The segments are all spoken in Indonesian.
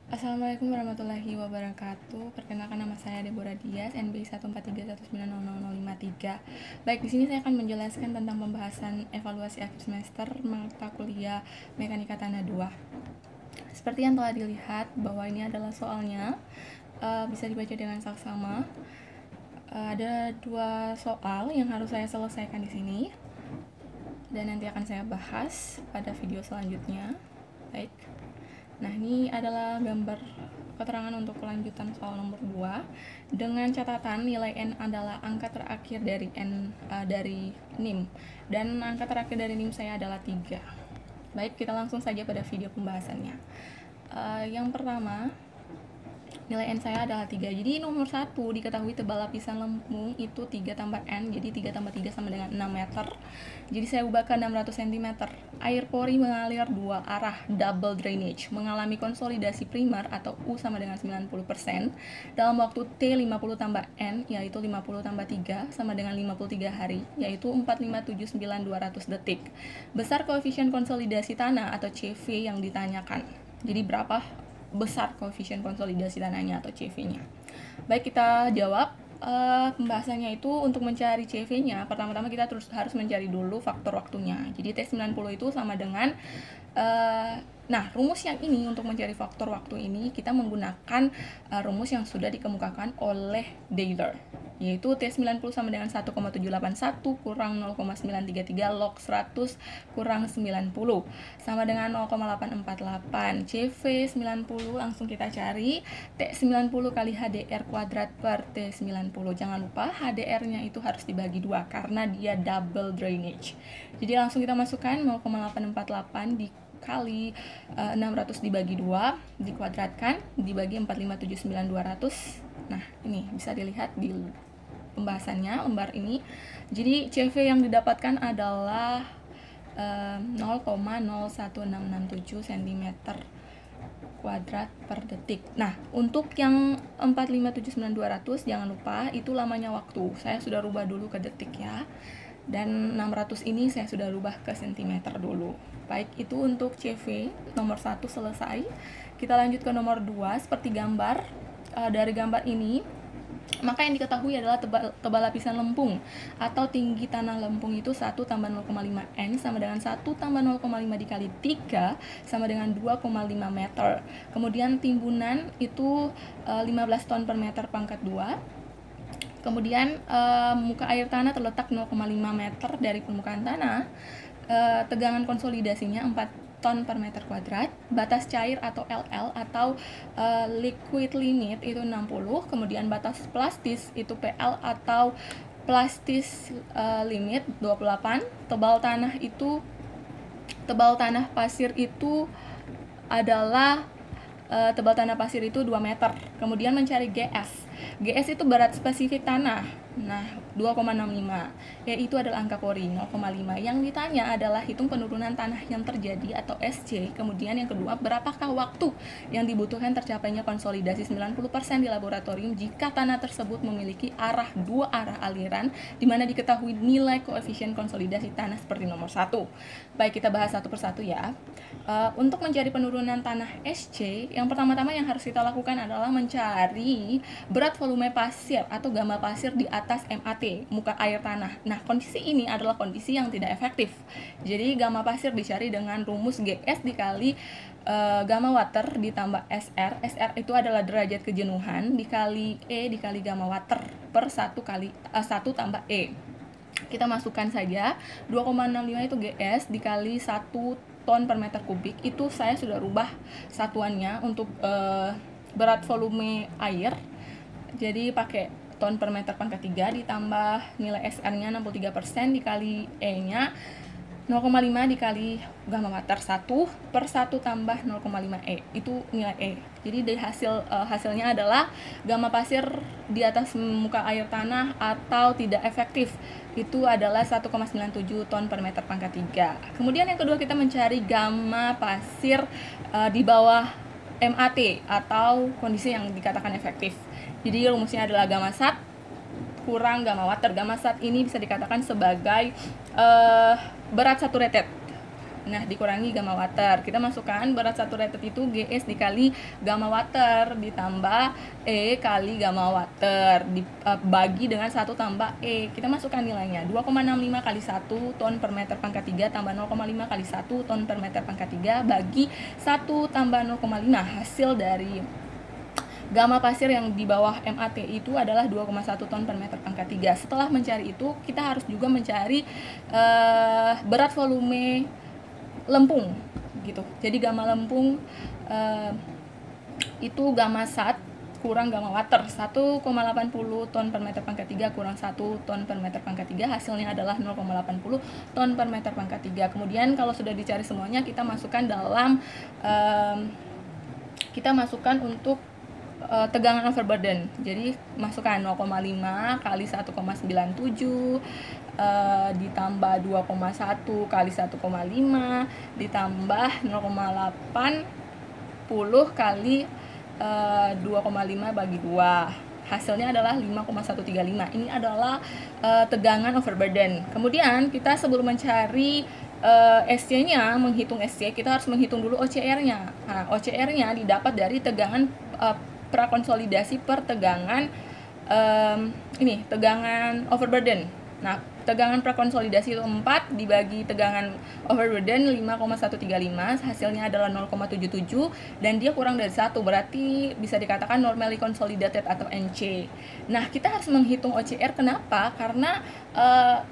Assalamualaikum warahmatullahi wabarakatuh. Perkenalkan, nama saya Deborah Dias, NBI 143190053. Baik, di sini saya akan menjelaskan tentang pembahasan evaluasi akhir semester mata kuliah Mekanika Tanah 2. Seperti yang telah dilihat bahwa ini adalah soalnya, bisa dibaca dengan saksama. Ada 2 soal yang harus saya selesaikan di sini, dan nanti akan saya bahas pada video selanjutnya. Baik. Nah, ini adalah gambar keterangan untuk kelanjutan soal nomor 2 dengan catatan nilai N adalah angka terakhir dari dari NIM, dan angka terakhir dari NIM saya adalah 3. Baik, kita langsung saja pada video pembahasannya. Yang pertama, nilai N saya adalah 3. Jadi nomor 1 diketahui tebal lapisan lempung itu 3 tambah N, jadi 3 tambah 3 sama dengan 6 meter. Jadi saya ubah ke 600 cm. Air pori mengalir 2 arah, double drainage, mengalami konsolidasi primer atau U sama dengan 90% dalam waktu T 50 tambah N, yaitu 50 tambah 3 sama dengan 53 hari, yaitu 4579200 detik. Besar koefisien konsolidasi tanah atau CV yang ditanyakan. Jadi berapa besar koefisien konsolidasi tanahnya atau CV-nya. Baik, kita jawab. Pembahasannya itu untuk mencari CV-nya, pertama-tama kita harus mencari dulu faktor waktunya. Jadi T90 itu sama dengan rumus yang ini untuk mencari faktor waktu ini kita menggunakan rumus yang sudah dikemukakan oleh Taylor, yaitu T90 sama dengan 1,781 kurang 0,933 log 100 kurang 90 sama dengan 0,848. CV 90 langsung kita cari, T90 kali HDR kuadrat per T90. Jangan lupa HDR-nya itu harus dibagi 2 karena dia double drainage. Jadi langsung kita masukkan 0,848 dikali 600 dibagi 2 dikuadratkan dibagi 4579200. Nah, ini bisa dilihat di pembahasannya lembar ini. Jadi CV yang didapatkan adalah 0,01667 cm kuadrat per detik. Nah, untuk yang 4579200 jangan lupa itu lamanya waktu. Saya sudah rubah dulu ke detik ya. Dan 600 ini saya sudah rubah ke cm dulu. Baik, itu untuk CV nomor 1 selesai. Kita lanjut ke nomor 2. Seperti gambar, dari gambar ini, maka yang diketahui adalah tebal lapisan lempung atau tinggi tanah lempung itu 1 tambah 0,5 N sama dengan 1 tambah 0,5 dikali 3 sama dengan 2,5 meter. Kemudian timbunan itu 15 ton per meter pangkat 2. Kemudian muka air tanah terletak 0,5 meter dari permukaan tanah. Tegangan konsolidasinya 4 ton per meter kuadrat. Batas cair atau LL atau liquid limit itu 60. Kemudian batas plastis itu PL atau plastis limit 28. Tebal tanah pasir itu adalah tebal tanah pasir itu 2 meter. Kemudian mencari GS. GS itu berat spesifik tanah. Nah, 2,65. Yaitu adalah angka pori 0,5. Yang ditanya adalah hitung penurunan tanah yang terjadi atau SC. Kemudian yang kedua, berapakah waktu yang dibutuhkan tercapainya konsolidasi 90% di laboratorium jika tanah tersebut memiliki 2 arah aliran di mana diketahui nilai koefisien konsolidasi tanah seperti nomor 1. Baik, kita bahas satu persatu ya. Untuk mencari penurunan tanah SC, yang pertama-tama yang harus kita lakukan adalah mencari berat volume pasir atau gamma pasir di atas MAT, muka air tanah. Nah, kondisi ini adalah kondisi yang tidak efektif. Jadi gamma pasir dicari dengan rumus GS dikali gamma water ditambah SR. SR itu adalah derajat kejenuhan dikali E dikali gamma water per 1 tambah E. Kita masukkan saja 2,65 itu GS dikali 1 ton per meter kubik. Itu saya sudah rubah satuannya untuk berat volume air. Jadi pakai ton per meter pangkat 3 ditambah nilai SR-nya 63% dikali E-nya 0,5 dikali gamma water 1 per 1 tambah 0,5 E. Itu nilai E. Jadi dari hasilnya adalah gamma pasir di atas muka air tanah atau tidak efektif itu adalah 1,97 ton per meter pangkat 3. Kemudian yang kedua, kita mencari gamma pasir di bawah MAT atau kondisi yang dikatakan efektif. Jadi rumusnya adalah gamma sat kurang gamma water. Gamma sat ini bisa dikatakan sebagai berat saturated Nah, dikurangi gamma water. Kita masukkan berat saturated itu GS dikali gamma water ditambah E kali gamma water dibagi dengan 1 tambah E. Kita masukkan nilainya 2,65 kali 1 ton per meter pangkat 3 tambah 0,5 kali 1 ton per meter pangkat 3 bagi 1 tambah 0,5. Hasil dari gamma pasir yang di bawah MAT itu adalah 2,1 ton per meter pangkat 3. Setelah mencari itu, kita harus juga mencari berat volume lempung gitu. Jadi gamma lempung itu gamma sat kurang gamma water 1,80 ton per meter pangkat 3 kurang 1 ton per meter pangkat 3, hasilnya adalah 0,80 ton per meter pangkat 3. Kemudian kalau sudah dicari semuanya, kita masukkan dalam untuk tegangan overburden. Jadi masukkan 0,5 kali 1,97 ditambah 2,1 kali 1,5 ditambah 0,80 kali 2,5 bagi 2. Hasilnya adalah 5,135. Ini adalah tegangan overburden. Kemudian kita sebelum mencari SC-nya, menghitung SC, kita harus menghitung dulu OCR-nya. Nah, OCR-nya didapat dari tegangan prakonsolidasi per tegangan tegangan overburden. Nah, tegangan prakonsolidasi itu 4 dibagi tegangan overburden 5,135, hasilnya adalah 0,77 dan dia kurang dari 1, berarti bisa dikatakan normally consolidated atau NC. Nah, kita harus menghitung OCR. Kenapa? Karena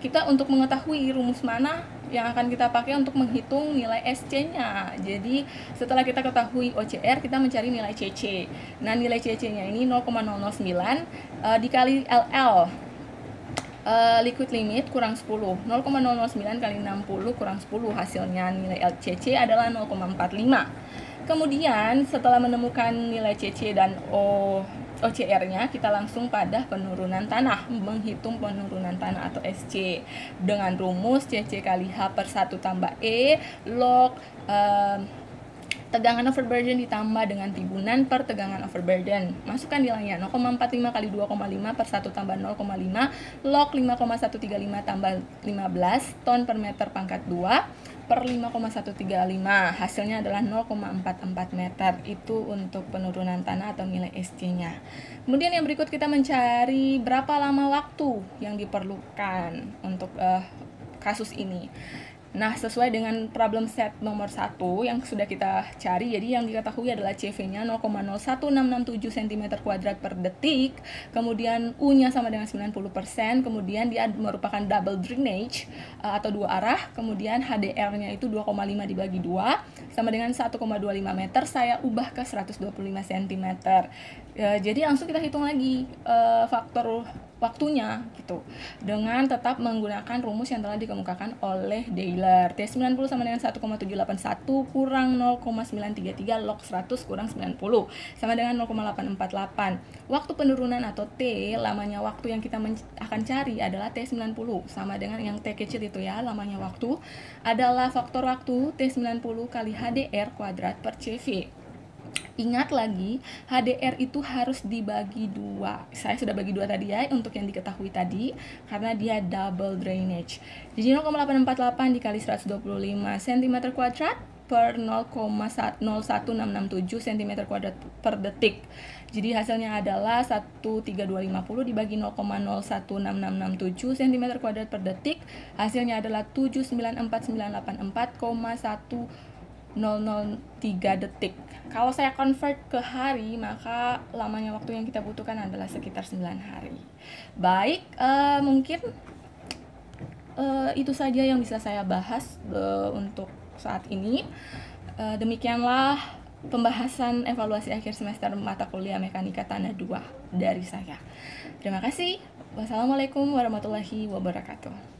kita untuk mengetahui rumus mana yang akan kita pakai untuk menghitung nilai SC-nya. Jadi setelah kita ketahui OCR, kita mencari nilai CC. Nah, nilai CC-nya ini 0,009 dikali LL. Liquid limit kurang 10. 0,009 kali 60 kurang 10, hasilnya nilai LCC adalah 0,45. Kemudian setelah menemukan nilai CC dan OCR-nya, kita langsung pada penurunan tanah, menghitung penurunan tanah atau SC dengan rumus CC kali H per 1 tambah E log tegangan overburden ditambah dengan tibunan per tegangan overburden. Masukkan nilainya 0,45 kali 2,5 per 1 tambah 0,5 log 5,135 tambah 15 ton per meter pangkat 2 per 5,135. Hasilnya adalah 0,44 meter. Itu untuk penurunan tanah atau nilai SC-nya. Kemudian yang berikut kita mencari berapa lama waktu yang diperlukan untuk kasus ini. Nah, sesuai dengan problem set nomor 1 yang sudah kita cari, jadi yang diketahui adalah CV-nya 0,01667 cm2 per detik, kemudian U-nya sama dengan 90%, kemudian dia merupakan double drainage atau dua arah, kemudian HDR-nya itu 2,5 dibagi 2 sama dengan 1,25 meter, saya ubah ke 125 cm. Jadi langsung kita hitung lagi faktor waktunya gitu, dengan tetap menggunakan rumus yang telah dikemukakan oleh Taylor. T90 sama dengan 1,781 kurang 0,933 log 100 kurang 90 sama dengan 0,848. Waktu penurunan atau T, lamanya waktu yang kita akan cari adalah T90 sama dengan yang T kecil itu ya, lamanya waktu adalah faktor waktu T90 kali HDR kuadrat per CV. Ingat lagi, HDR itu harus dibagi 2. Saya sudah bagi 2 tadi ya, untuk yang diketahui tadi, karena dia double drainage. Jadi 0,848 dikali 125 cm2 per 0,01667 cm2 per detik. Jadi hasilnya adalah 13250 dibagi 0,016667 cm2 per detik. Hasilnya adalah 794984,1003 detik. Kalau saya convert ke hari, maka lamanya waktu yang kita butuhkan adalah sekitar 9 hari. Baik, mungkin itu saja yang bisa saya bahas untuk saat ini. Demikianlah pembahasan evaluasi akhir semester mata kuliah Mekanika Tanah 2 dari saya. Terima kasih. Wassalamualaikum warahmatullahi wabarakatuh.